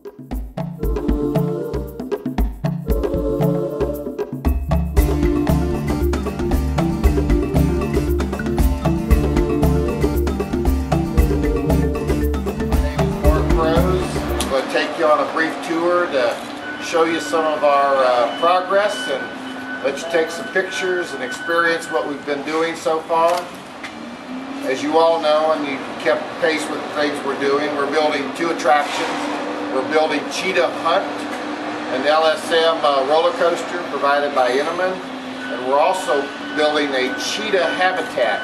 Take you on a brief tour to show you some of our progress and let you take some pictures and experience what we've been doing so far. As you all know, and you kept pace with the things we're doing, we're building 2 attractions. We're building Cheetah Hunt, an LSM roller coaster provided by Intamin, and we're also building a cheetah habitat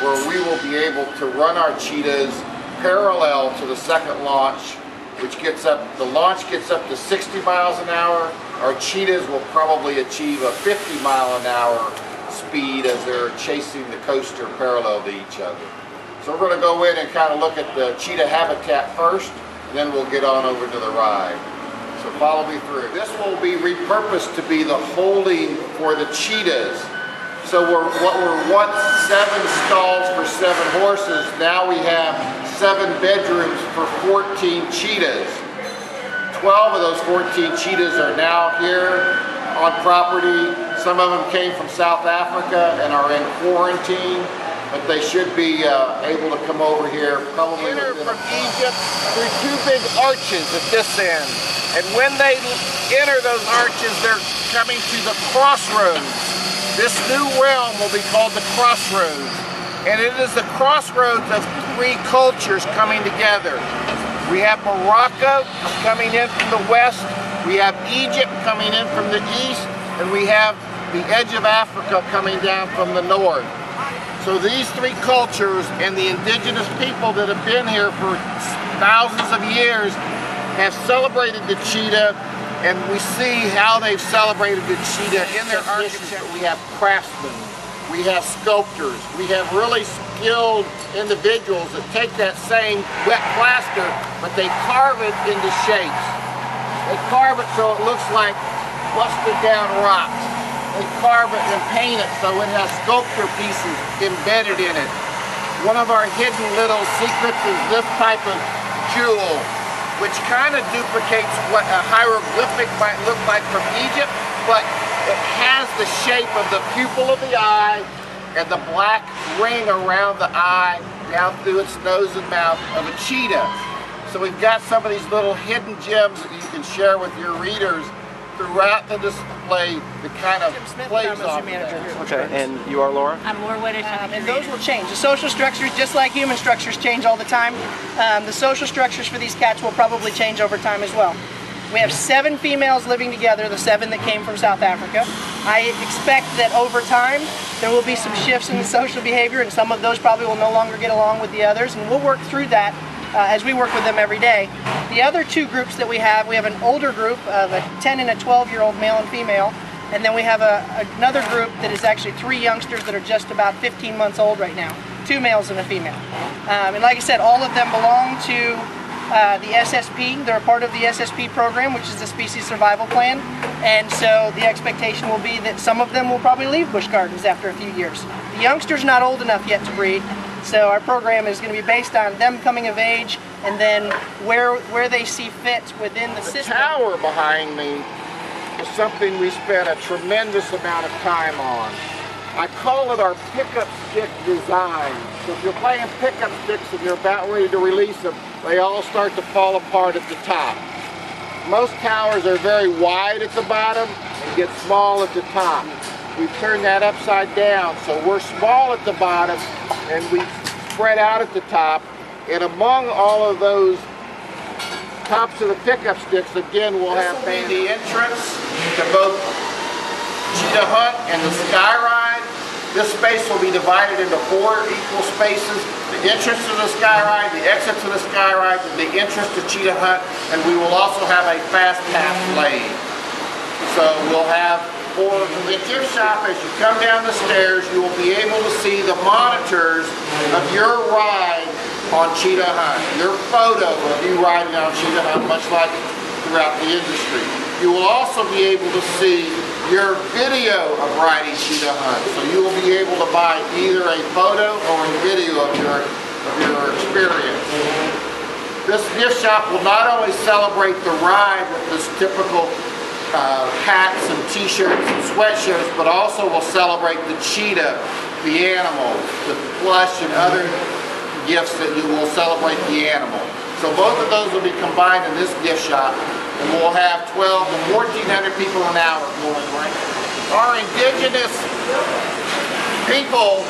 where we will be able to run our cheetahs parallel to the second launch, which the launch gets up to 60 miles an hour. Our cheetahs will probably achieve a 50-mile-an-hour speed as they're chasing the coaster parallel to each other. So we're going to go in and kind of look at the cheetah habitat first, and then we'll get on over to the ride. So follow me through. This will be repurposed to be the holding for the cheetahs. So what were once 7 stalls for 7 horses, now we have 7 bedrooms for 14 cheetahs. 12 of those 14 cheetahs are now here on property. Some of them came from South Africa and are in quarantine, but they should be able to come over here probably. Enter from Egypt through 2 big arches at this end. And when they enter those arches, they're coming to the crossroads. This new realm will be called the Crossroads, and it is the crossroads of 3 cultures coming together. We have Morocco coming in from the west, we have Egypt coming in from the east, and we have the edge of Africa coming down from the north. So these 3 cultures and the indigenous people that have been here for thousands of years have celebrated the cheetah, and we see how they've celebrated the cheetah in their architecture. We have craftsmen, we have sculptors, we have really skilled individuals that take that same wet plaster, but they carve it into shapes. They carve it so it looks like busted down rocks. They carve it and paint it so it has sculpture pieces embedded in it. One of our hidden little secrets is this type of jewel, which kind of duplicates what a hieroglyphic might look like from Egypt, but it has the shape of the pupil of the eye and the black ring around the eye down through its nose and mouth of a cheetah. So we've got some of these little hidden gems that you can share with your readers throughout the display that kind of plays off of that. Okay, and you are Laura? I'm Laura Whittish. And those will change. The social structures, just like human structures, change all the time. The social structures for these cats will probably change over time as well. We have 7 females living together, the 7 that came from South Africa. I expect that over time there will be some shifts in the social behavior, and some of those probably will no longer get along with the others, and we'll work through that as we work with them every day. The other 2 groups that we have an older group of a 10 and a 12-year-old male and female, and then we have another group that is actually 3 youngsters that are just about 15 months old right now, 2 males and a female. And like I said, all of them belong to the SSP. They're a part of the SSP program, which is the Species Survival Plan, and so the expectation will be that some of them will probably leave Busch Gardens after a few years. The youngster's not old enough yet to breed, so our program is going to be based on them coming of age and then where they see fit within the system. The tower behind me is something we spent a tremendous amount of time on. I call it our pickup stick design. So if you're playing pickup sticks and you're about ready to release them, they all start to fall apart at the top. Most towers are very wide at the bottom and get small at the top. We've turned that upside down, so we're small at the bottom and we spread out at the top. And among all of those tops of the pickup sticks, again, we'll have the entrance to both Cheetah Hunt and the Sky Ride. This space will be divided into 4 equal spaces. The entrance to the Sky Ride, the exit to the Sky Ride, and the entrance to Cheetah Hunt, and we will also have a fast pass lane. So we'll have for the gift shop, as you come down the stairs, you will be able to see the monitors of your ride on Cheetah Hunt, your photo of you riding on Cheetah Hunt, much like throughout the industry. You will also be able to see your video of riding Cheetah Hunt, so you will be able to buy either a photo or a video of your experience. This gift shop will not only celebrate the ride with this typical hats and t-shirts and sweatshirts, but also will celebrate the cheetah, the animal, the plush and other gifts that you will celebrate the animal. So both of those will be combined in this gift shop, and we'll have 12 to 1,400 people an hour going, right? Our indigenous people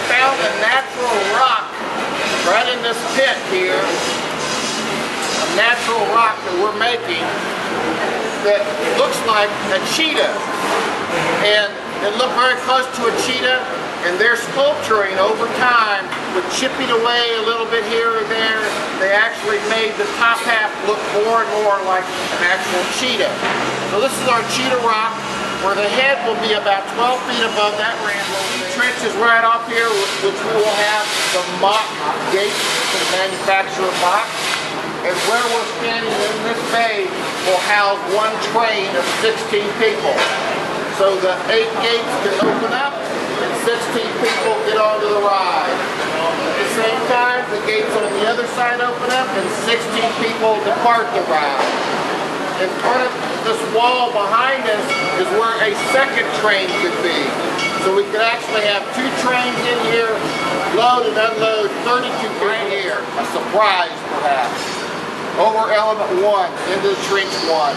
found a natural rock right in this pit here, a natural rock that we're making that looks like a cheetah, and it looked very close to a cheetah, and they're sculpturing over time with chipping away a little bit here or there. They actually made the top half look more and more like an actual cheetah. So this is our cheetah rock, where the head will be about 12 feet above that ramble. The trench is right off here, which we will have the mock gate for the manufacturer box. And where we're standing in this bay will house one train of 16 people. So the 8 gates can open up and 16 people get onto the ride. At the same time, the gates on the other side open up and 16 people depart the ride. In front of this wall behind us is where a second train could be. So we could actually have 2 trains in here, load and unload 32 right here. A surprise, perhaps. Over element 1 into trench 1.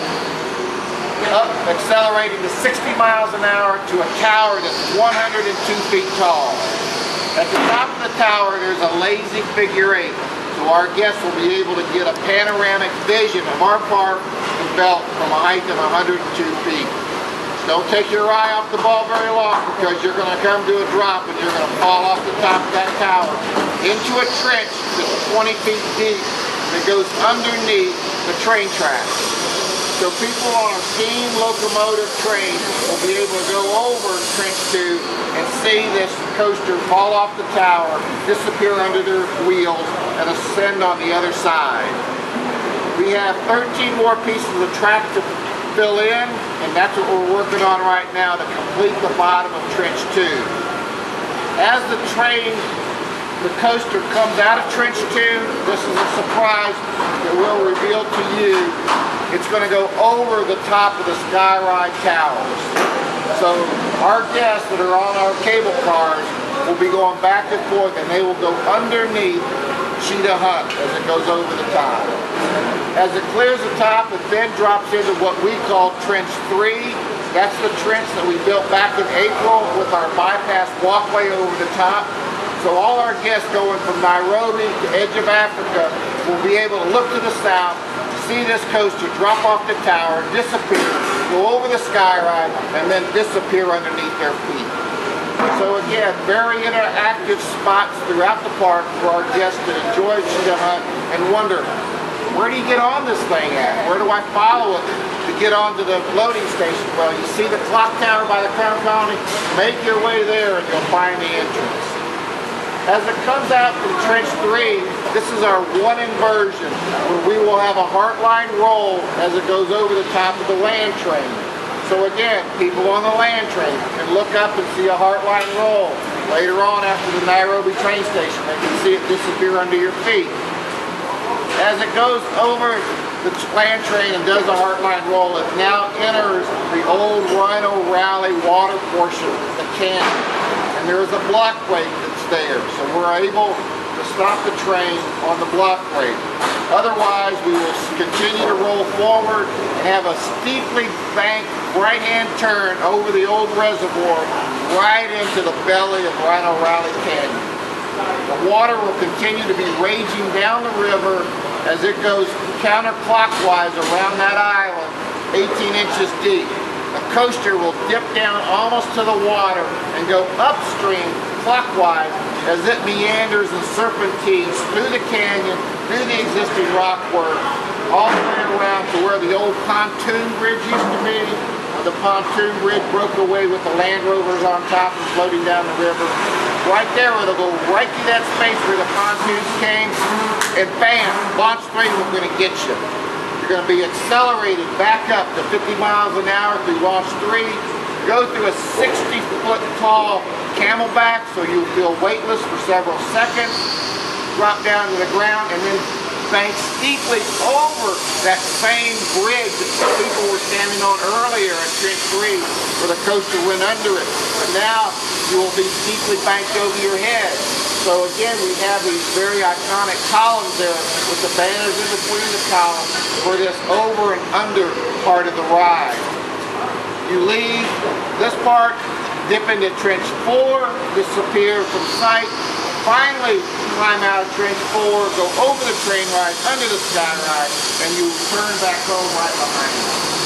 Up, accelerating to 60 miles an hour to a tower that's 102 feet tall. At the top of the tower, there's a lazy figure 8. So our guests will be able to get a panoramic vision of our park and belt from a height of 102 feet. Don't take your eye off the ball very long, because you're going to come to a drop and you're going to fall off the top of that tower into a trench that's 20 feet deep that goes underneath the train tracks. So people on a steam locomotive train will be able to go over trench 2 and see this coaster fall off the tower, disappear under their wheels, and ascend on the other side. We have 13 more pieces of track to fill in, and that's what we're working on right now to complete the bottom of trench 2. As the coaster comes out of trench 2, this is a surprise that we'll reveal to you. It's going to go over the top of the Skyride towers. So our guests that are on our cable cars will be going back and forth, and they will go underneath Cheetah Hunt as it goes over the top. As it clears the top, it then drops into what we call trench 3. That's the trench that we built back in April with our bypass walkway over the top. So all our guests going from Nairobi to edge of Africa will be able to look to the south, see this coaster drop off the tower, disappear, go over the Skyride, and then disappear underneath their feet. So again, very interactive spots throughout the park for our guests to enjoy Cheetah Hunt and wonder, where do you get on this thing at? Where do I follow it to get onto the loading station? Well, you see the clock tower by the Crown Colony, make your way there and you'll find the entrance. As it comes out from trench 3, this is our one inversion, where we will have a heartline roll as it goes over the top of the land train. So again, people on the land train can look up and see a heartline roll. Later on, after the Nairobi train station, they can see it disappear under your feet. As it goes over the land train and does a heartline roll, it now enters the old Rhino Rally water portion of the canyon. And there is a blockway that's there, so we're able to stop the train on the blockway. Otherwise, we will continue to roll forward and have a steeply banked right-hand turn over the old reservoir right into the belly of Rhino Rally Canyon. The water will continue to be raging down the river as it goes counterclockwise around that island, 18 inches deep. The coaster will dip down almost to the water and go upstream clockwise as it meanders and serpentines through the canyon, through the existing rock work, all the way around to where the old pontoon bridge used to be. The pontoon bridge broke away with the Land Rovers on top and floating down the river. Right there, it'll go right through that space where the pontoons came, and bam, launch 3 is going to get you. You're going to be accelerated back up to 50 miles an hour through launch 3, go through a 60-foot tall camelback so you feel weightless for several seconds, drop down to the ground, and then bank steeply over that same bridge that people were standing on earlier at Trench 3 where the coaster went under it. But now you will be steeply banked over your head. So again, we have these very iconic columns there with the banners in between the columns for this over and under part of the ride. You leave this part, dip into Trench 4, disappear from sight, finally climb out of Trench 4, go over the train ride, under the sky ride, and you turn back home right behind you.